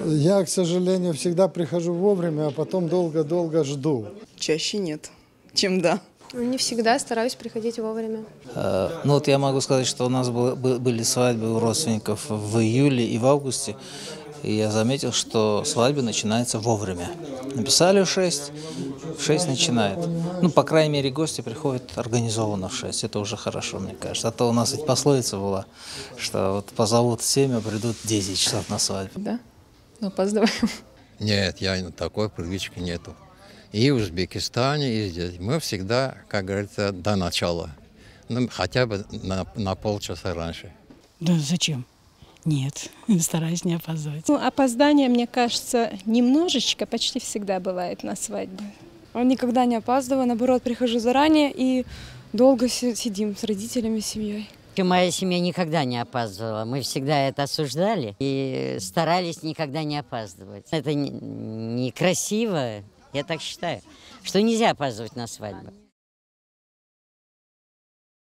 Я, к сожалению, всегда прихожу вовремя, а потом долго-долго жду. Чаще нет, чем да. Не всегда стараюсь приходить вовремя. Ну вот я могу сказать, что у нас были свадьбы у родственников в июле и в августе. И я заметил, что свадьба начинается вовремя. Написали в 6 начинает. Ну, по крайней мере, гости приходят организованно в 6. Это уже хорошо, мне кажется. А то у нас ведь пословица была, что вот позовут в 7, а придут 10 часов на свадьбу. Да, опаздываем. Нет, такой привычки нету. И в Узбекистане, и здесь. Мы всегда, как говорится, до начала. Ну, хотя бы на полчаса раньше. Да зачем? Нет, стараюсь не опаздывать. Ну, опоздание, мне кажется, немножечко, почти всегда бывает на свадьбе. Никогда не опаздываю, наоборот, прихожу заранее и долго сидим с родителями, с семьей. Моя семья никогда не опаздывала. Мы всегда это осуждали и старались никогда не опаздывать. Это некрасиво, я так считаю, что нельзя опаздывать на свадьбу.